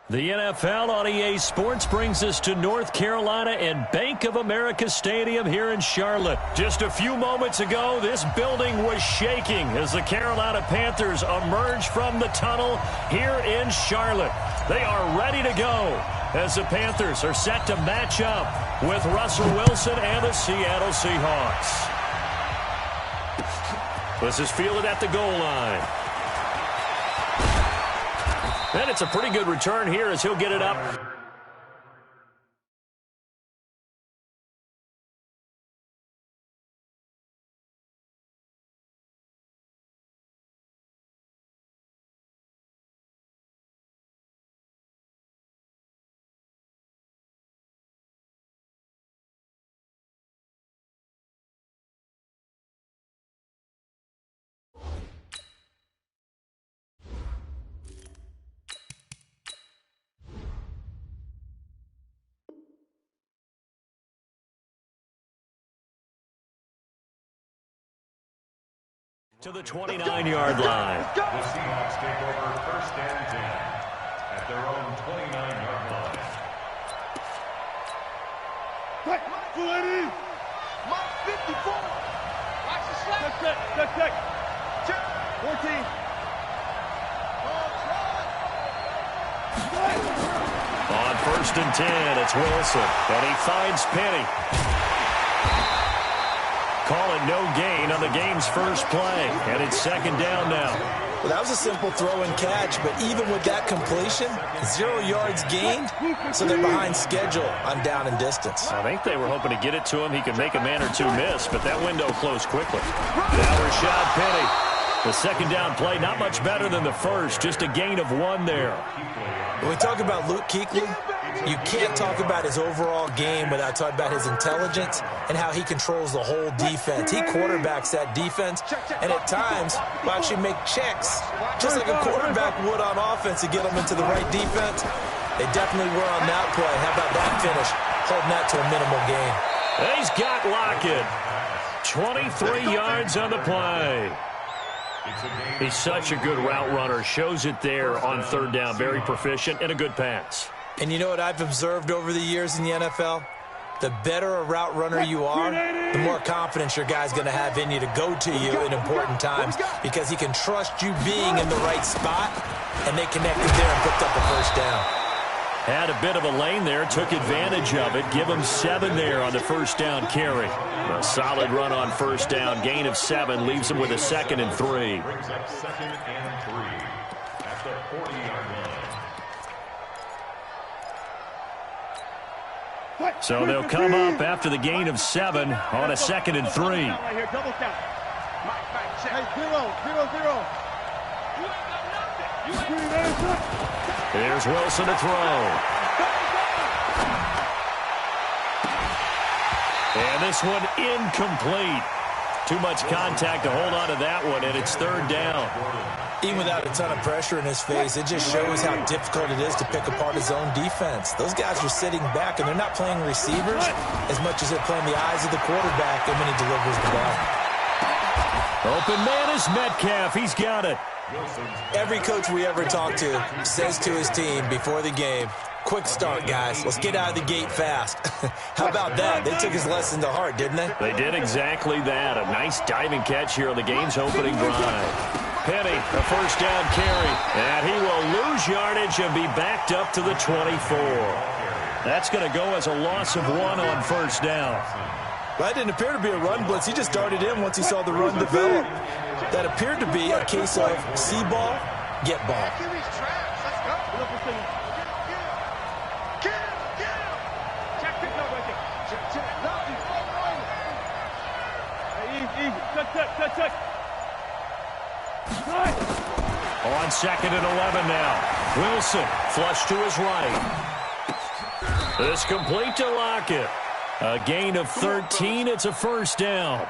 The NFL on EA Sports brings us to North Carolina and Bank of America Stadium here in Charlotte. Just a few moments ago, this building was shaking as the Carolina Panthers emerged from the tunnel here in Charlotte. They are ready to go as the Panthers are set to match up with Russell Wilson and the Seattle Seahawks. This is fielded at the goal line. And it's a pretty good return here as he'll get it up. To the 29-yard line. The Seahawks take over 1st and 10 at their own 29-yard line. Mark 54. Watch the slap. Check. 14. On 1st and 10, it's Wilson, and he finds Penny. Call it no gain on the game's first play, and it's 2nd down now. Well, that was a simple throw and catch, but even with that completion, 0 yards gained, so they're behind schedule on down and distance. I think they were hoping to get it to him. He could make a man or two miss, but that window closed quickly. Now Rashad Penny. The 2nd down play, not much better than the first, just a gain of 1 there. When we talk about Luke Kuechly, you can't talk about his overall game without talking about his intelligence and how he controls the whole defense. He quarterbacks that defense, and at times will actually make checks, just like a quarterback would on offense to get them into the right defense. They definitely were on that play. How about that finish, holding that to a minimal gain. He's got Lockett. 23 yards on the play. He's such a good route runner. Shows it there on 3rd down. Very proficient and a good pass. And you know what I've observed over the years in the NFL? The better a route runner you are, the more confidence your guy's going to have in you to go to you in important times because he can trust you being in the right spot, and they connected there and picked up a 1st down. Had a bit of a lane there, took advantage of it. Give him 7 there on the 1st down carry. A solid run on 1st down. Gain of 7 leaves him with a 2nd and 3. Brings up 2nd and 3 at the 40-yard line. So they'll come up after the gain of 7 on a 2nd and 3. Here's Wilson to throw. And this one incomplete. Too much contact to hold on to that one, and it's 3rd down. Even without a ton of pressure in his face, it just shows how difficult it is to pick apart his own defense. Those guys are sitting back, and they're not playing receivers as much as they're playing the eyes of the quarterback and when he delivers the ball. Open man is Metcalf. He's got it. Every coach we ever talk to says to his team before the game, quick start, guys. Let's get out of the gate fast. How about that? They took his lesson to heart, didn't they? They did exactly that. A nice diving catch here on the game's opening drive. Penny, a 1st down carry. And he will lose yardage and be backed up to the 24. That's going to go as a loss of 1 on 1st down. That didn't appear to be a run blitz. He just darted in once he saw the run develop. That appeared to be a case of see ball, get ball. On 2nd and 11 now. Wilson flush to his right. This complete to Lockett. A gain of 13. It's a 1st down.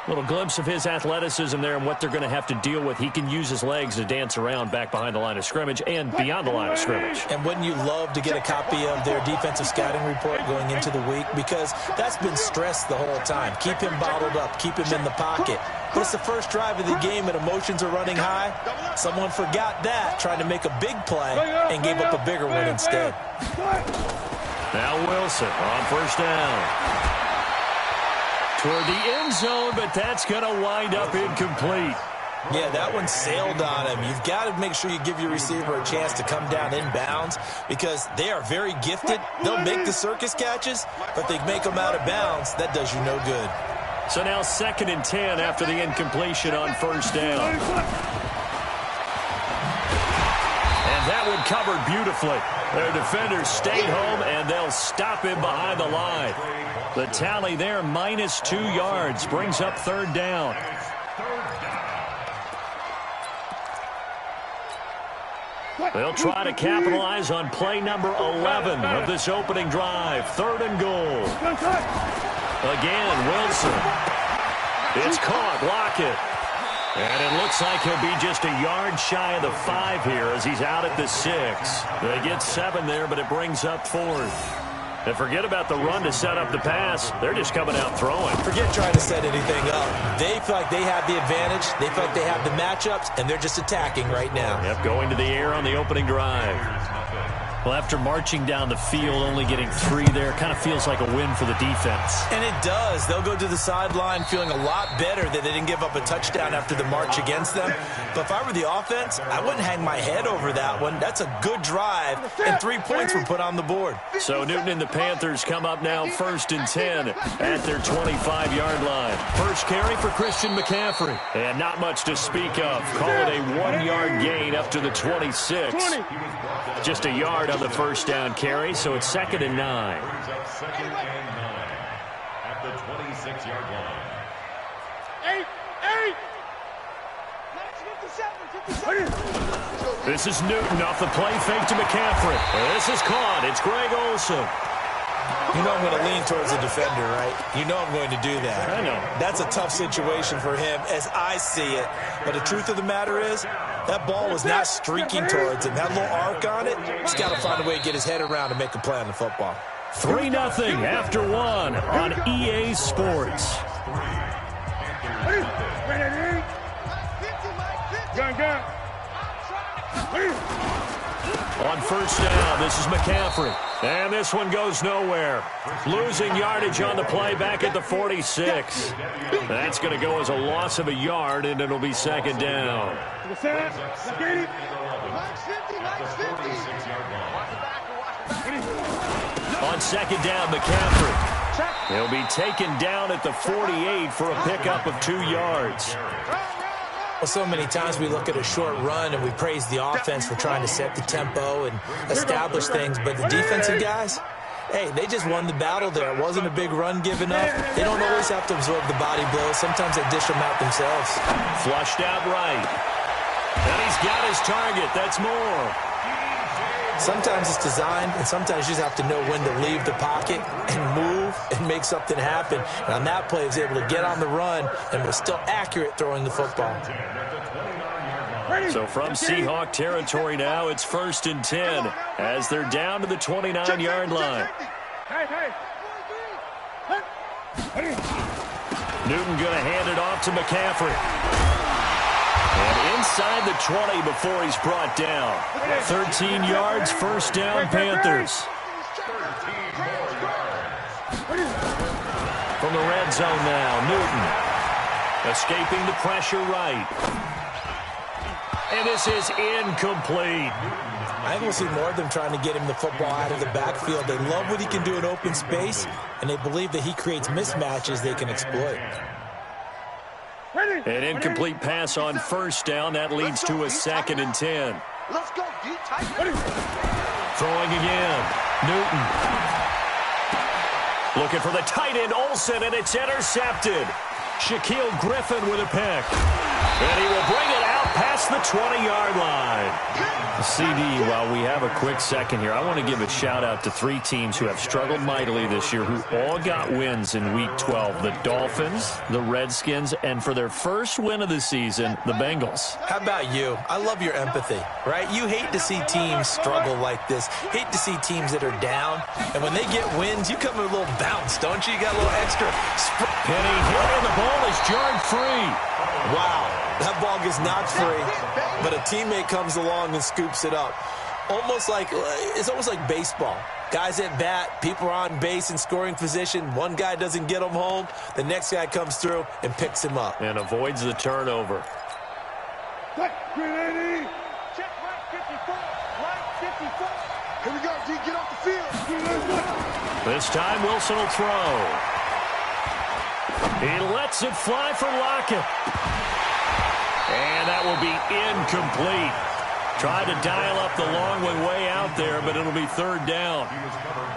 Little glimpse of his athleticism there and what they're going to have to deal with. He can use his legs to dance around back behind the line of scrimmage and beyond the line of scrimmage. And wouldn't you love to get a copy of their defensive scouting report going into the week? Because that's been stressed the whole time. Keep him bottled up. Keep him in the pocket. but it's the first drive of the game and emotions are running high. Someone forgot that, trying to make a big play, and gave up a bigger one instead. Now Wilson on first down. Toward the end zone, but that's going to wind up incomplete. Yeah, that one sailed on him. You've got to make sure you give your receiver a chance to come down inbounds because they are very gifted. They'll make the circus catches, but they make them out of bounds. That does you no good. So now 2nd and 10 after the incompletion on first down. And that one covered beautifully. Their defenders stayed home, and they'll stop him behind the line. The tally there, -2 yards, brings up 3rd down. They'll try to capitalize on play number 11 of this opening drive. 3rd and goal. Again, Wilson. It's caught. Lockett. And it looks like he'll be just a yard shy of the 5 here as he's out at the 6. They get 7 there, but it brings up 4th. And forget about the run to set up the pass. They're just coming out throwing. Forget trying to set anything up. They feel like they have the advantage. They feel like they have the matchups, and they're just attacking right now. Yep, going to the air on the opening drive. Well, after marching down the field, only getting 3 there, kind of feels like a win for the defense. And it does. They'll go to the sideline feeling a lot better that they didn't give up a touchdown after the march against them. But if I were the offense, I wouldn't hang my head over that one. That's a good drive, and 3 points were put on the board. So Newton and the Panthers come up now 1st and 10 at their 25-yard line. First carry for Christian McCaffrey. And not much to speak of. Call it a 1-yard gain up to the 26. Just a yard on the first down carry, so it's 2nd and 9. Brings up 2nd and 9 at the 26-yard line. 57. This is Newton off the play fake to McCaffrey. This is caught. It's Greg Olsen. You know I'm going to lean towards the defender, right? You know I'm going to do that. I know. That's a tough situation for him as I see it. But the truth of the matter is, that ball was not streaking towards him. That little arc on it, he's got to find a way to get his head around and make a play on the football. 3-0 after 1 on EA Sports. On first down, this is McCaffrey. And this one goes nowhere. Losing yardage on the play back at the 46. That's going to go as a loss of a yard, and it'll be 2nd down. On 2nd down, McCaffrey. He'll be taken down at the 48 for a pickup of 2 yards. Well, so many times we look at a short run and we praise the offense for trying to set the tempo and establish things, but the defensive guys, hey, they just won the battle there. It wasn't a big run given up. They don't always have to absorb the body blows. Sometimes they dish them out themselves. Flushed out right. And he's got his target. That's more. Sometimes it's designed, and sometimes you just have to know when to leave the pocket and move and make something happen. And on that play, he was able to get on the run and was still accurate throwing the football. So from Seahawk territory now, it's 1st and 10 as they're down to the 29-yard line. Newton going to hand it off to McCaffrey. And inside the 20 before he's brought down. 13 yards, first down, Panthers. From the red zone now, Newton. Escaping the pressure right. And this is incomplete. I think we'll see more of them trying to get him the football out of the backfield. They love what he can do in open space, and they believe that he creates mismatches they can exploit. An incomplete pass on first down. That leads to a 2nd and 10. Let's go, D. Tight. Throwing again. Newton. Looking for the tight end, Olsen, and it's intercepted. Shaquille Griffin with a pick. And he will bring it out past the 20-yard line. CD, while we have a quick second here, I want to give a shout-out to 3 teams who have struggled mightily this year, who all got wins in Week 12. The Dolphins, the Redskins, and for their first win of the season, the Bengals. How about you? I love your empathy, right? You hate to see teams struggle like this. Hate to see teams that are down. And when they get wins, you come with a little bounce, don't you? You got a little extra. Penny hit, and the ball is jarred free. Wow, that ball gets knocked free, but a teammate comes along and scoops it up. It's almost like baseball. Guys at bat, people are on base in scoring position. One guy doesn't get him home. The next guy comes through and picks him up. And avoids the turnover. Check, right 54. Right 54. Here we go, G. Get off the field. This time Wilson will throw. He lets it fly for Lockett. And that will be incomplete. Tried to dial up the long way out there, but it'll be third down.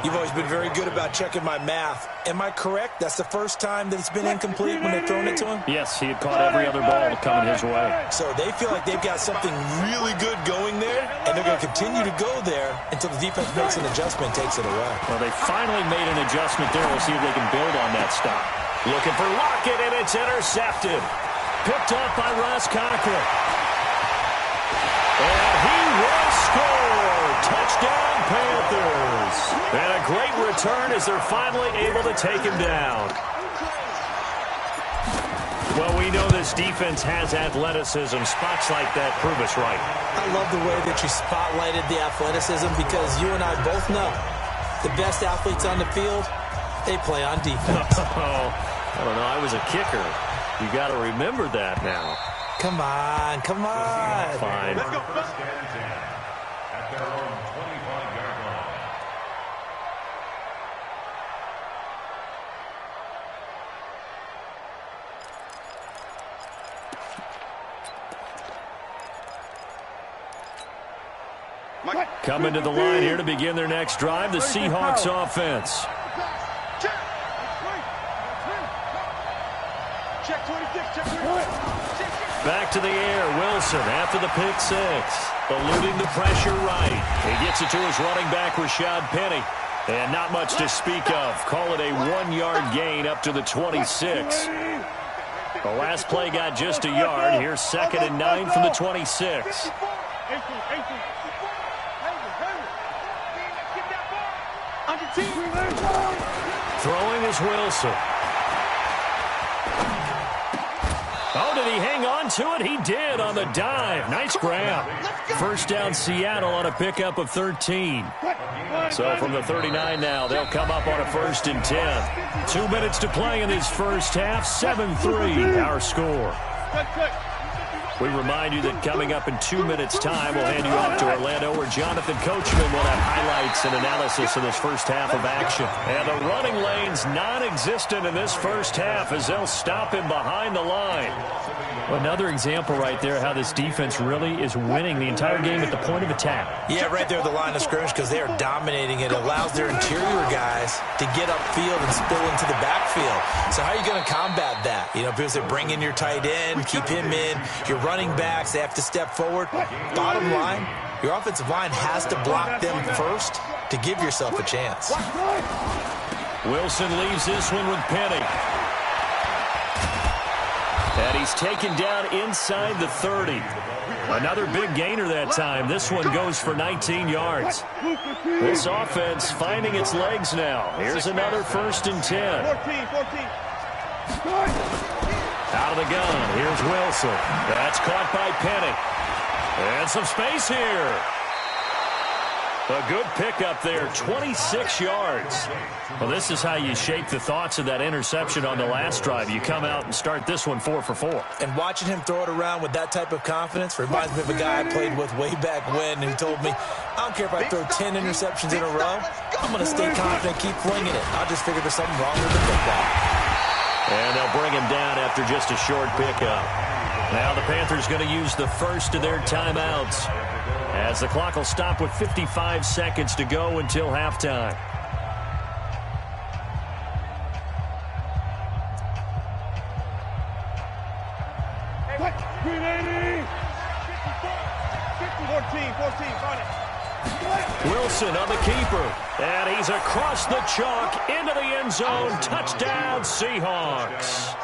You've always been very good about checking my math. Am I correct? That's the first time that it's been incomplete when they've thrown it to him? Yes, he had caught every other ball coming his way. So they feel like they've got something really good going there, and they're going to continue to go there until the defense makes an adjustment and takes it away. Well, they finally made an adjustment there. We'll see if they can build on that stop. Looking for Lockett, and it's intercepted. Picked up by Ross Cochran. And he will score. Touchdown, Panthers. And a great return as they're finally able to take him down. Well, we know this defense has athleticism. Spots like that prove us right. I love the way that you spotlighted the athleticism because you and I both know the best athletes on the field, they play on defense. I don't know. I was a kicker. You got to remember that now. Come on, come on. Fine. Let's go. First and 10 at their own 25-yard line. Coming to the line here to begin their next drive, the Seahawks offense. Check 26, check 26. Back to the air, Wilson after the pick six. Eluding the pressure right. He gets it to his running back, Rashad Penny. And not much to speak of. Call it a 1-yard gain up to the 26. The last play got just a yard. Here's 2nd and 9 from the 26. Throwing is Wilson. Oh, did he hang on to it? He did on the dive. Nice grab. First down, Seattle on a pickup of 13. So from the 39 now, they'll come up on a 1st and 10. 2 minutes to play in this first half. 7-3 our score. We remind you that coming up in 2 minutes' time, we'll hand you off to Orlando, where Jonathan Coachman will have highlights and analysis of this first half of action. And the running lane's non-existent in this first half as they'll stop him behind the line. Another example right there how this defense really is winning the entire game at the point of attack. Yeah, right there at the line of scrimmage because they are dominating it. It allows their interior guys to get upfield and spill into the backfield. So how are you going to combat that? You know, because they bring in your tight end, keep him in. Your running backs, they have to step forward. Bottom line, your offensive line has to block them first to give yourself a chance. Wilson leaves this one with Penny. And he's taken down inside the 30. Another big gainer that time. This one goes for 19 yards. This offense finding its legs now. Here's another 1st and 10. 14. Out of the gun. Here's Wilson. That's caught by Penny. And some space here. A good pickup there, 26 yards. Well, this is how you shape the thoughts of that interception on the last drive. You come out and start this one 4 for 4. And watching him throw it around with that type of confidence reminds me of a guy I played with way back when, and he told me, I don't care if I throw 10 interceptions in a row. I'm going to stay confident, keep flinging it. I just figured there's something wrong with the football. And they'll bring him down after just a short pickup. Now the Panthers going to use the first of their timeouts, as the clock will stop with 55 seconds to go until halftime. Wilson on the keeper, and he's across the chalk into the end zone. Touchdown, Seahawks.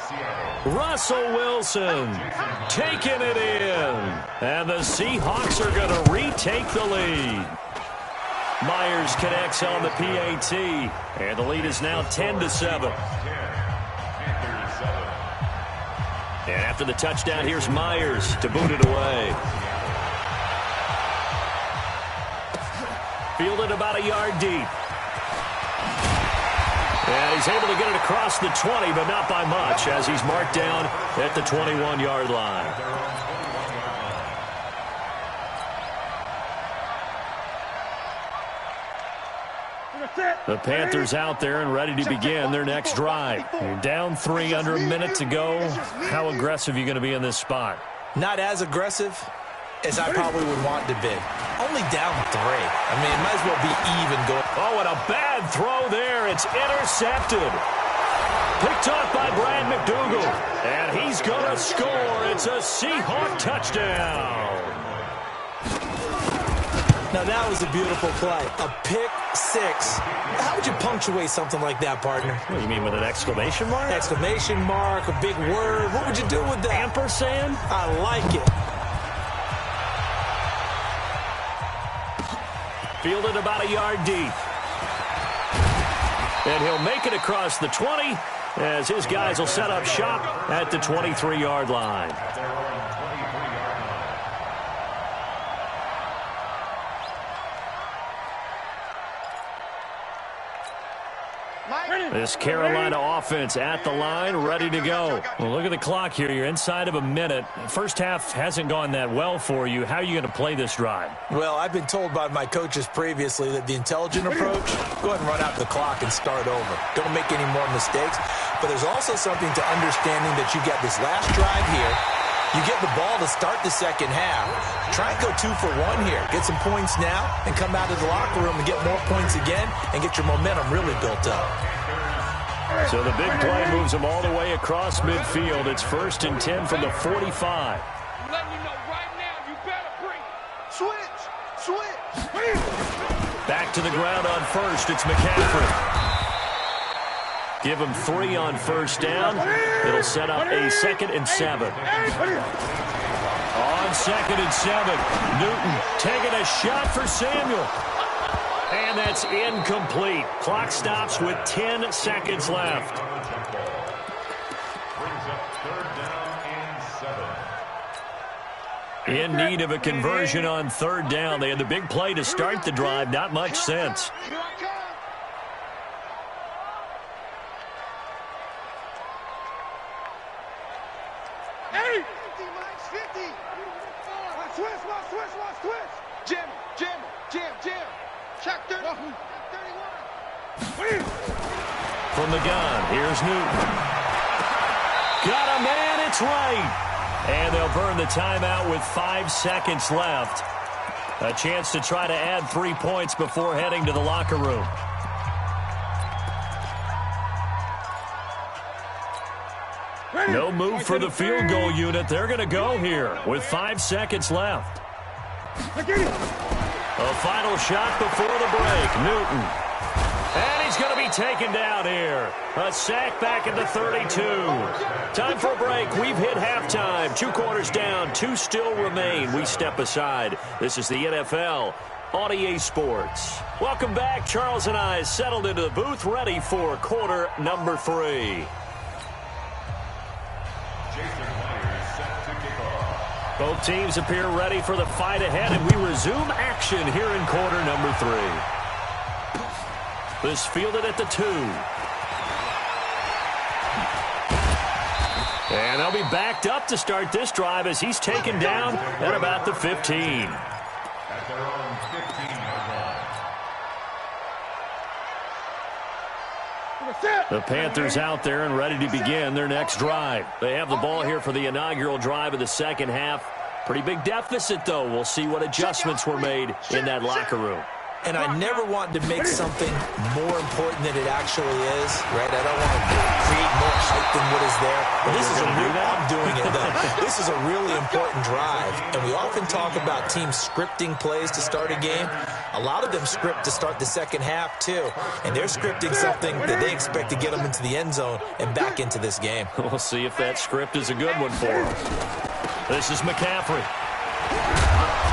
Russell Wilson taking it in, and the Seahawks are going to retake the lead. Myers connects on the PAT, and the lead is now 10-7. And after the touchdown, here's Myers to boot it away. Fielded about a yard deep. And he's able to get it across the 20, but not by much, as he's marked down at the 21-yard line. The Panthers out there and ready to begin their next drive. You're down 3 under a minute to go. How aggressive are you going to be in this spot? Not as aggressive as I probably would want to be. Only down 3. I mean, it might as well be even going. Oh, and a bad throw there. It's intercepted. Picked off by Brad McDougal. And he's going to score. It's a Seahawk touchdown. Now, that was a beautiful play. A pick 6. How would you punctuate something like that, partner? What do you mean, with an exclamation mark? Exclamation mark, a big word. What would you do with that? Ampersand? I like it. Fielded about a yard deep. And he'll make it across the 20 as his guys will set up shop at the 23-yard line. This Carolina offense at the line, ready to go. Well, look at the clock here. You're inside of a minute. First half hasn't gone that well for you. How are you going to play this drive? Well, I've been told by my coaches previously that the intelligent approach, go ahead and run out the clock and start over. Don't make any more mistakes. But there's also something to understanding that you get this last drive here. You get the ball to start the second half. Try and go 2 for 1 here. Get some points now and come out of the locker room and get more points again and get your momentum really built up. So the big play moves them all the way across midfield. It's 1st and 10 from the 45. Let me know right now, you better bring it. Switch. Back to the ground on first. It's McCaffrey. Give him 3 on first down. It'll set up a 2nd and 7. On 2nd and 7, Newton taking a shot for Samuel. And that's incomplete. Clock stops with 10 seconds left. Brings up 3rd down and 7. In need of a conversion on 3rd down. They had the big play to start the drive. Not much sense. Here I come. Hey! 50, Mike, 50. Switch. Jam. Check 31. From the gun, here's Newton. Got a man, it's right. And they'll burn the timeout with 5 seconds left. A chance to try to add 3 points before heading to the locker room. No move for the field goal unit. They're going to go here with 5 seconds left. A final shot before the break. Newton. And he's going to be taken down here. A sack back at the 32. Time for a break. We've hit halftime. 2 quarters down. 2 still remain. We step aside. This is the NFL on EA Sports. Welcome back. Charles and I settled into the booth, ready for quarter number 3. Both teams appear ready for the fight ahead, and we resume action here in quarter number 3. This fielded at the 2. And they'll be backed up to start this drive as he's taken down at about the 15. At their own 15-yard line. The Panthers out there and ready to begin their next drive. They have the ball here for the inaugural drive of the second half. Pretty big deficit, though. We'll see what adjustments were made in that locker room. And I never want to make something more important than it actually is, right? I don't want to create more hype than what is there. But this is I'm doing it, though. This is a really important drive. And we often talk about teams scripting plays to start a game. A lot of them script to start the second half, too. And they're scripting something that they expect to get them into the end zone and back into this game. We'll see if that script is a good one for them. This is McCaffrey.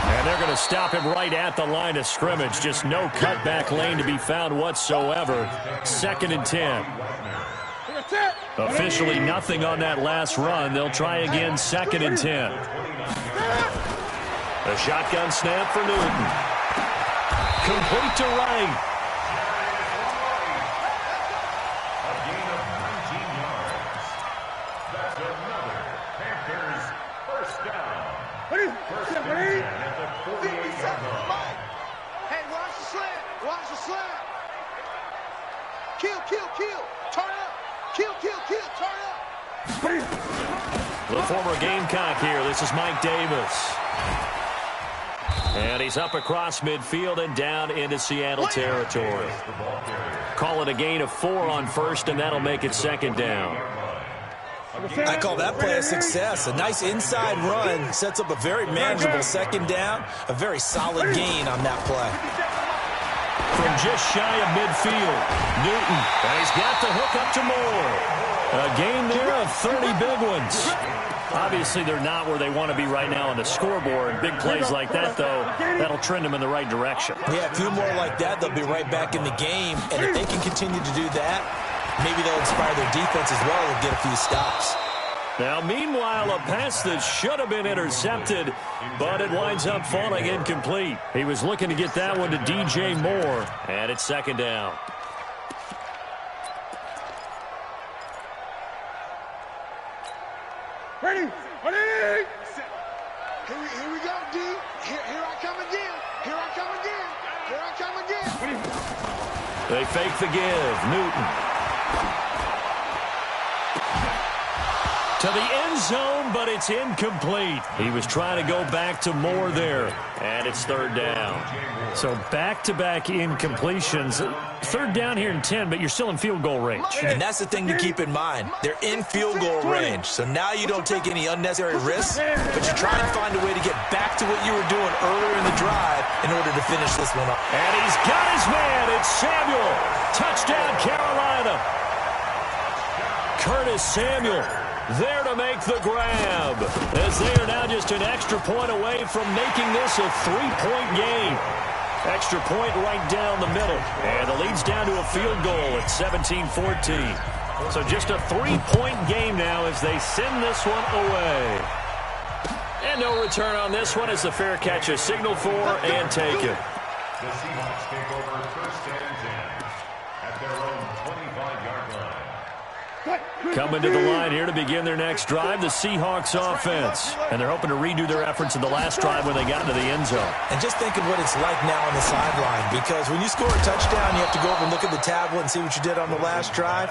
And they're going to stop him right at the line of scrimmage. Just no cutback lane to be found whatsoever. 2nd and 10. Officially nothing on that last run. They'll try again, 2nd and 10. A shotgun snap for Newton. Complete to Wright. A gain of 19 yards. That's another Panthers first down. First and 10 at the 48-yard line. Hey, watch the slant. Watch the slant. Kill, kill, kill. Turn up. Kill, kill, kill. Turn up. The former Gamecock here. This is Mike Davis. And he's up across midfield and down into Seattle territory. Call it a gain of 4 on first, and that'll make it 2nd down. I call that play a success. A nice inside run sets up a very manageable 2nd down. A very solid gain on that play. From just shy of midfield, Newton. And he's got the hook up to Moore. A gain there of 30 big ones. Obviously, they're not where they want to be right now on the scoreboard. Big plays like that, though, that'll trend them in the right direction. Yeah, a few more like that, they'll be right back in the game. And if they can continue to do that, maybe they'll inspire their defense as well and get a few stops. Now, meanwhile, a pass that should have been intercepted, but it winds up falling incomplete. He was looking to get that one to DJ Moore, and it's 2nd down. Ready? Ready? Here we go, D. Here I come again. Here I come again. Here I come again. They fake the give. Newton. To the end zone, but it's incomplete. He was trying to go back to Moore there, and it's 3rd down. So back-to-back incompletions. 3rd down here in 10, but you're still in field goal range. And that's the thing to keep in mind. They're in field goal range, so now you don't take any unnecessary risks, but you try and find a way to get back to what you were doing earlier in the drive in order to finish this one up. And he's got his man. It's Samuel. Touchdown, Carolina. Curtis Samuel there to make the grab, as they are now just an extra point away from making this a 3-point game. Extra point right down the middle, and the lead's down to a field goal at 17-14. So just a 3-point game now as they send this one away. And no return on this one as the fair catch is signaled for and taken. The Seahawks take over 1st and 10 at their own 25-yard line. Coming to the line here to begin their next drive, the Seahawks offense. And they're hoping to redo their efforts in the last drive when they got into the end zone. And just think of what it's like now on the sideline, because when you score a touchdown, you have to go over and look at the tablet and see what you did on the last drive.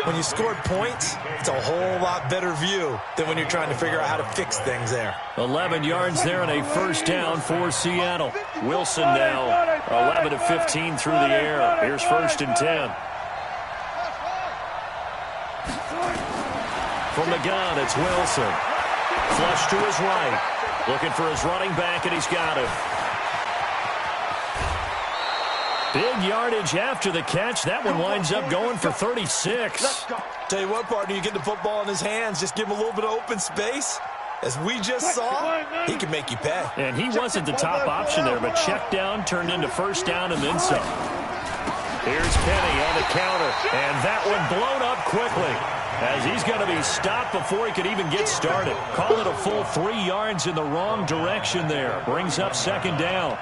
When you scored points, it's a whole lot better view than when you're trying to figure out how to fix things there. 11 yards there and a 1st down for Seattle. Wilson now 11 of 15 through the air. Here's 1st and 10. From the gun, it's Wilson. Flush to his right. Looking for his running back, and he's got it. Big yardage after the catch. That one winds up going for 36. Tell you what, partner, you get the football in his hands, just give him a little bit of open space. As we just saw, he can make you pay. And he wasn't the top option there, but check down turned into 1st down and then some. Here's Penny on the counter, and that one blown up quickly, as he's going to be stopped before he could even get started. Call it a full 3 yards in the wrong direction there. Brings up 2nd down.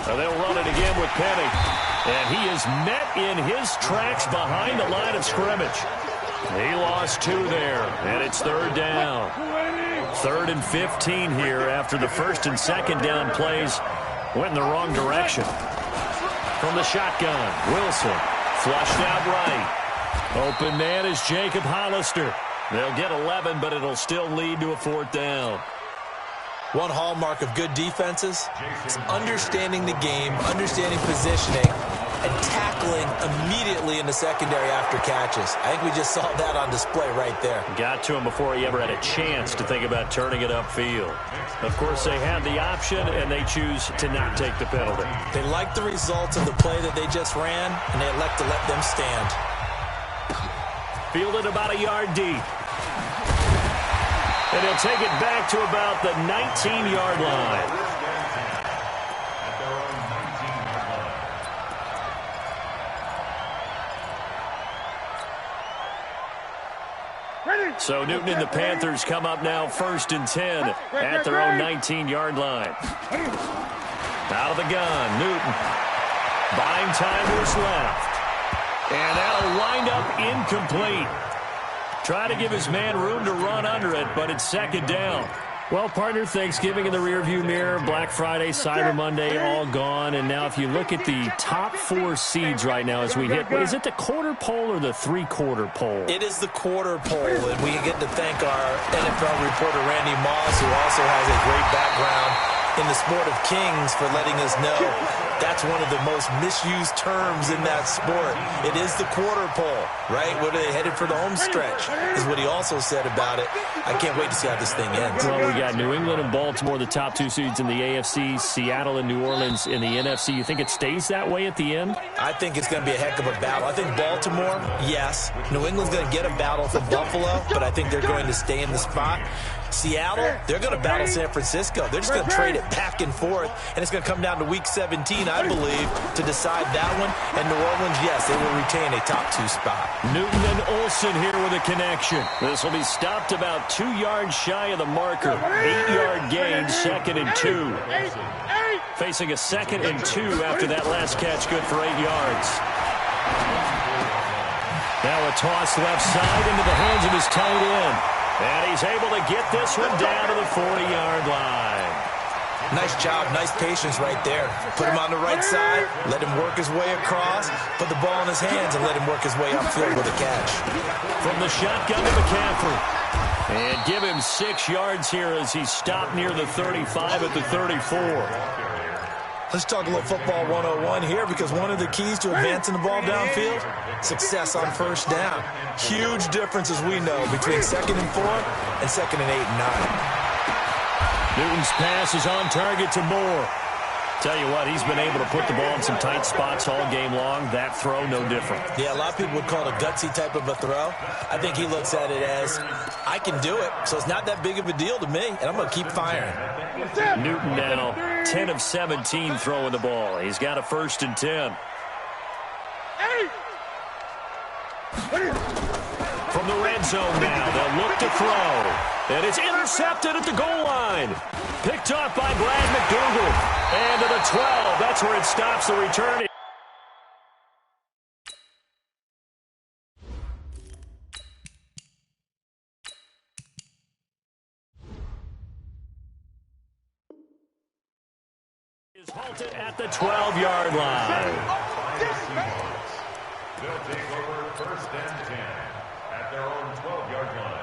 They'll run it again with Penny. And he is met in his tracks behind the line of scrimmage. He lost 2 there, and it's 3rd down. 3rd and 15 here after the 1st and 2nd down plays went in the wrong direction. From the shotgun, Wilson flushed out right. Open man is Jacob Hollister. They'll get 11, but it'll still lead to a 4th down. One hallmark of good defenses is understanding the game, understanding positioning, and tackling immediately in the secondary after catches. I think we just saw that on display right there. Got to him before he ever had a chance to think about turning it upfield. Of course, they had the option, and they choose to not take the penalty. They like the results of the play that they just ran, and they elect to let them stand. Fielded about a yard deep. And he'll take it back to about the 19-yard line. So Newton and the Panthers come up now 1st and 10 at their own 19-yard line. Out of the gun, Newton. Buying time was left. And that'll wind up incomplete. Try to give his man room to run under it, but it's 2nd down. Well, partner, Thanksgiving in the rearview mirror, Black Friday, Cyber Monday, all gone. And now if you look at the top 4 seeds right now as we hit, is it the quarter pole or the 3/4 pole? It is the quarter pole, and we get to thank our NFL reporter, Randy Moss, who also has a great background in the sport of kings, for letting us know that's one of the most misused terms in that sport. It is the quarter pole, right? What are they headed for the home stretch, is what he also said about it. I can't wait to see how this thing ends. Well, we got New England and Baltimore, the top 2 seeds in the AFC, Seattle and New Orleans in the NFC. You think it stays that way at the end? I think it's going to be a heck of a battle. I think Baltimore, yes. New England's going to get a battle from Buffalo, but I think they're going to stay in the spot. Seattle, they're going to battle San Francisco. They're just going to trade it back and forth, and it's going to come down to Week 17, I believe, to decide that one. And New Orleans, yes, they will retain a top 2 spot. Newton and Olsen here with a connection. This will be stopped about 2 yards shy of the marker. 8-yard gain, 2nd and 2. Facing a 2nd and 2 after that last catch, good for 8 yards. Now a toss left side into the hands of his tight end. And he's able to get this one down to the 40-yard line. Nice job, nice patience right there. Put him on the right side, let him work his way across, put the ball in his hands, and let him work his way upfield with a catch. From the shotgun to McCaffrey. And give him 6 yards here as he stopped near the 35 at the 34. Let's talk a little football 101 here, because one of the keys to advancing the ball downfield, success on 1st down. Huge difference, as we know, between 2nd and 4 and 2nd and 8 and 9. Newton's pass is on target to Moore. Tell you what, he's been able to put the ball in some tight spots all game long. That throw, no different. Yeah, a lot of people would call it a gutsy type of a throw. I think he looks at it as, I can do it, so it's not that big of a deal to me, and I'm going to keep firing. Newton now 10 of 17 throwing the ball. He's got a 1st and 10. From the red zone now, they'll look to throw. And it's intercepted at the goal line. Picked off by Brad McDougal. And to the 12, that's where it stops the return. Is halted at the 12-yard line. They'll take over 1st and 10 at their own 12-yard line.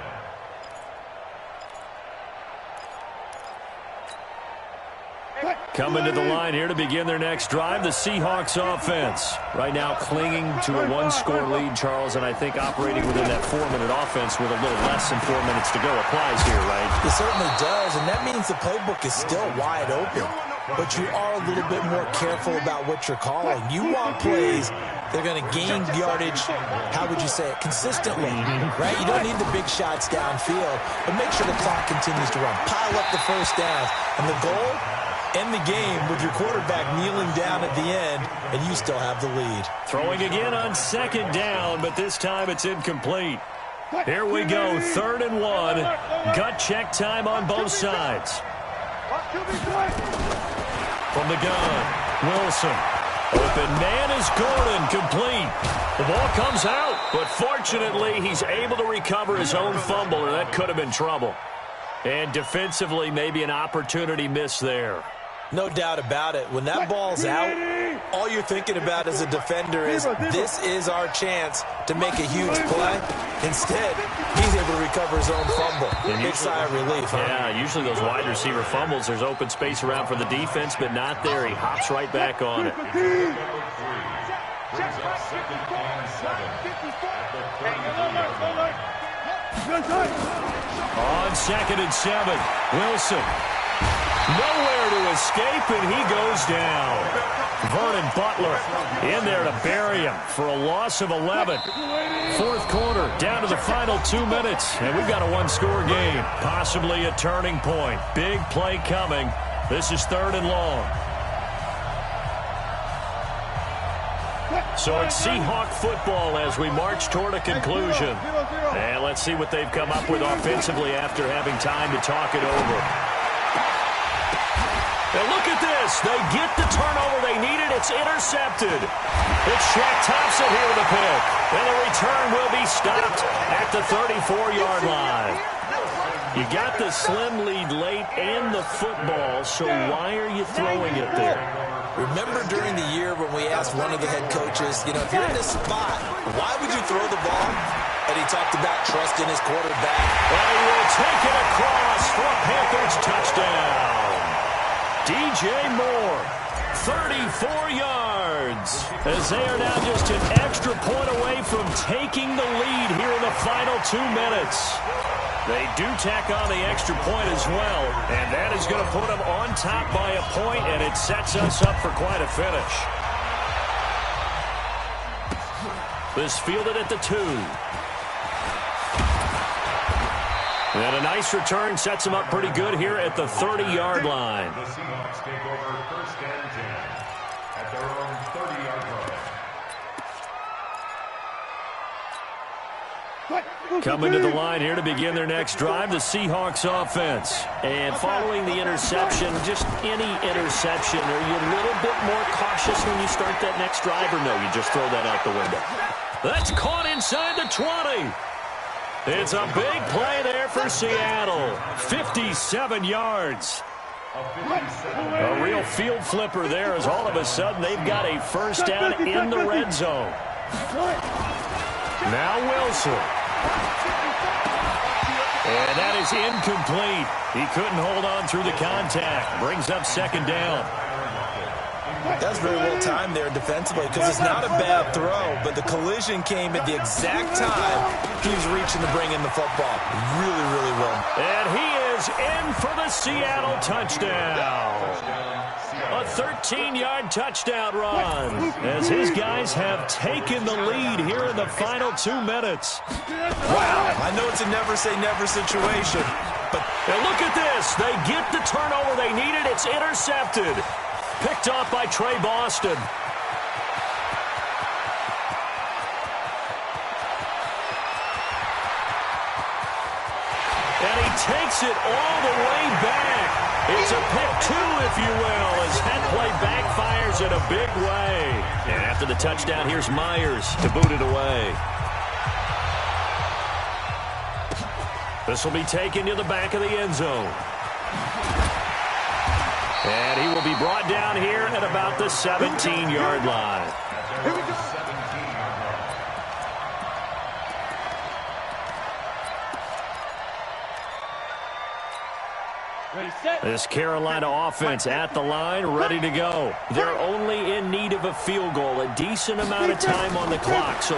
Coming to the line here to begin their next drive, the Seahawks offense. Right now clinging to a 1-score lead, Charles, and I think operating within that 4-minute offense with a little less than 4 minutes to go applies here, right? It certainly does, and that means the playbook is still wide open. But you are a little bit more careful about what you're calling. You want plays that are going to gain yardage, how would you say it, consistently, right? You don't need the big shots downfield, but make sure the clock continues to run. Pile up the 1st downs, and the goal, end the game with your quarterback kneeling down at the end, and you still have the lead. Throwing again on 2nd down, but this time it's incomplete. Here we go, 3rd and 1. Gut check time on both sides. From the gun, Wilson. Open man is Gordon, complete. The ball comes out, but fortunately he's able to recover his own fumble, or that could have been trouble. And defensively, maybe an opportunity miss there. No doubt about it. When that ball's out, all you're thinking about as a defender is, this is our chance to make a huge play. Instead, he's able to recover his own fumble. Big sigh of relief, huh? Yeah, usually those wide receiver fumbles, there's open space around for the defense, but not there. He hops right back on it. On 2nd and 7, Wilson. Nowhere to escape, and he goes down. Vernon Butler in there to bury him for a loss of 11. 4th quarter, down to the final 2 minutes, and we've got a 1-score game. Possibly a turning point. Big play coming. This is 3rd and long. So it's Seahawk football as we march toward a conclusion. And let's see what they've come up with offensively after having time to talk it over. And look at this. They get the turnover they needed. It's intercepted. It's Shaq Thompson here with a pick. And the return will be stopped at the 34-yard line. You got the slim lead late and the football, so why are you throwing it there? Remember during the year when we asked one of the head coaches, if you're in this spot, why would you throw the ball? And he talked about trusting his quarterback. And he will take it across for a Panthers touchdown. DJ Moore, 34 yards, as they are now just an extra point away from taking the lead here in the final 2 minutes. They do tack on the extra point as well, and that is going to put them on top by a point, and it sets us up for quite a finish. This fielded at the 2. And a nice return sets them up pretty good here at the 30-yard line. The Seahawks take over 1st and 10 at their own 30-yard line. Coming to the line here to begin their next drive, the Seahawks offense. And following the interception, just any interception, are you a little bit more cautious when you start that next drive, or no, you just throw that out the window? That's caught inside the 20. It's a big play there for Seattle. 57 yards. A real field flipper there as all of a sudden they've got a first down in the red zone. Now Wilson. And that is incomplete. He couldn't hold on through the contact. Brings up 2nd down. That's very well timed there defensively because it's not a bad throw, but the collision came at the exact time he was reaching to bring in the football. Really, really well. And he is in for the Seattle touchdown. A 13-yard touchdown run as his guys have taken the lead here in the final 2 minutes. Wow, I know it's a never-say-never situation, but and look at this. They get the turnover they needed. It's intercepted. Picked off by Trey Boston. And he takes it all the way back. It's a pick 2, if you will, as that play backfires in a big way. And after the touchdown, here's Myers to boot it away. This will be taken to the back of the end zone. And he will be brought down here at about the 17-yard line. Here we go. 17-yard line. Ready, set. This Carolina offense at the line, ready to go. They're only in need of a field goal, a decent amount of time on the clock. So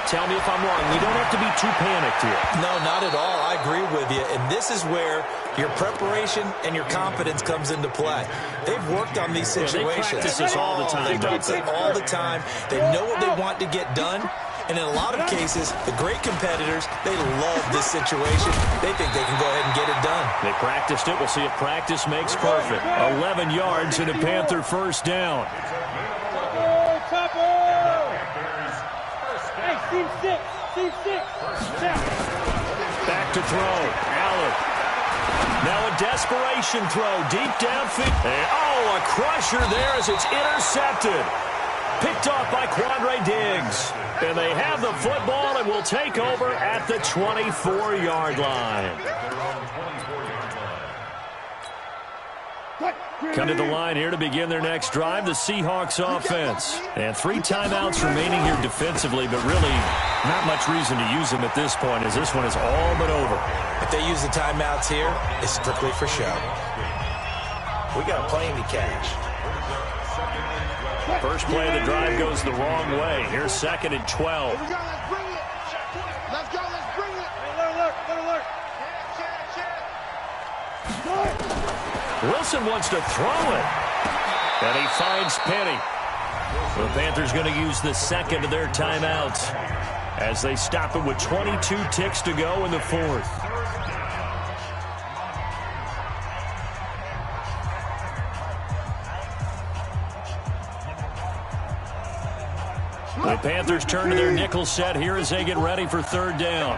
tell me if I'm wrong. We don't have to be too panicked here. no, not at all. I agree with you. And this is where your preparation and your confidence comes into play. They've worked on these situations. They practice this all the time. They practice it all the time. They know what they want to get done. And in a lot of cases, the great competitors, they love this situation. They think they can go ahead and get it done. They practiced it. We'll see if practice makes perfect. 11 yards and a Panther first down. Back to throw. Allen. Now a desperation throw deep downfield. Oh, a crusher there as it's intercepted. Picked off by Quandre Diggs. And they have the football and will take over at the 24-yard line. Come to the line here to begin their next drive, the Seahawks offense. And 3 timeouts remaining here defensively, but really not much reason to use them at this point as this one is all but over. If they use the timeouts here, it's strictly for show. We got a plane to catch. First play of the drive goes the wrong way. Here's 2nd and 12. Here we go, let's bring it. Let's go, let's bring it. Hey, alert. Wilson wants to throw it. And he finds Penny. The Panthers going to use the 2nd of their timeouts as they stop it with 22 ticks to go in the 4th. The Panthers turn to their nickel set here as they get ready for third down.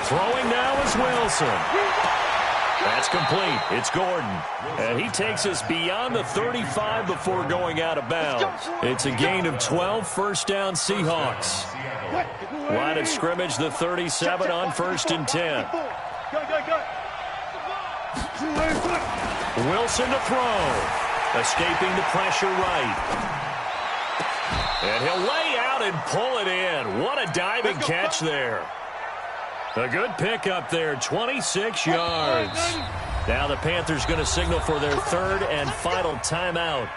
Throwing now is Wilson. That's complete. It's Gordon. And he takes us beyond the 35 before going out of bounds. It's a gain of 12, first down Seahawks. Line of scrimmage, the 37 on 1st and 10. Wilson to throw. Escaping the pressure right. And he'll lay out and pull it in. What a diving catch there. A good pick up there, 26 yards. Now the Panthers going to signal for their third and final timeout.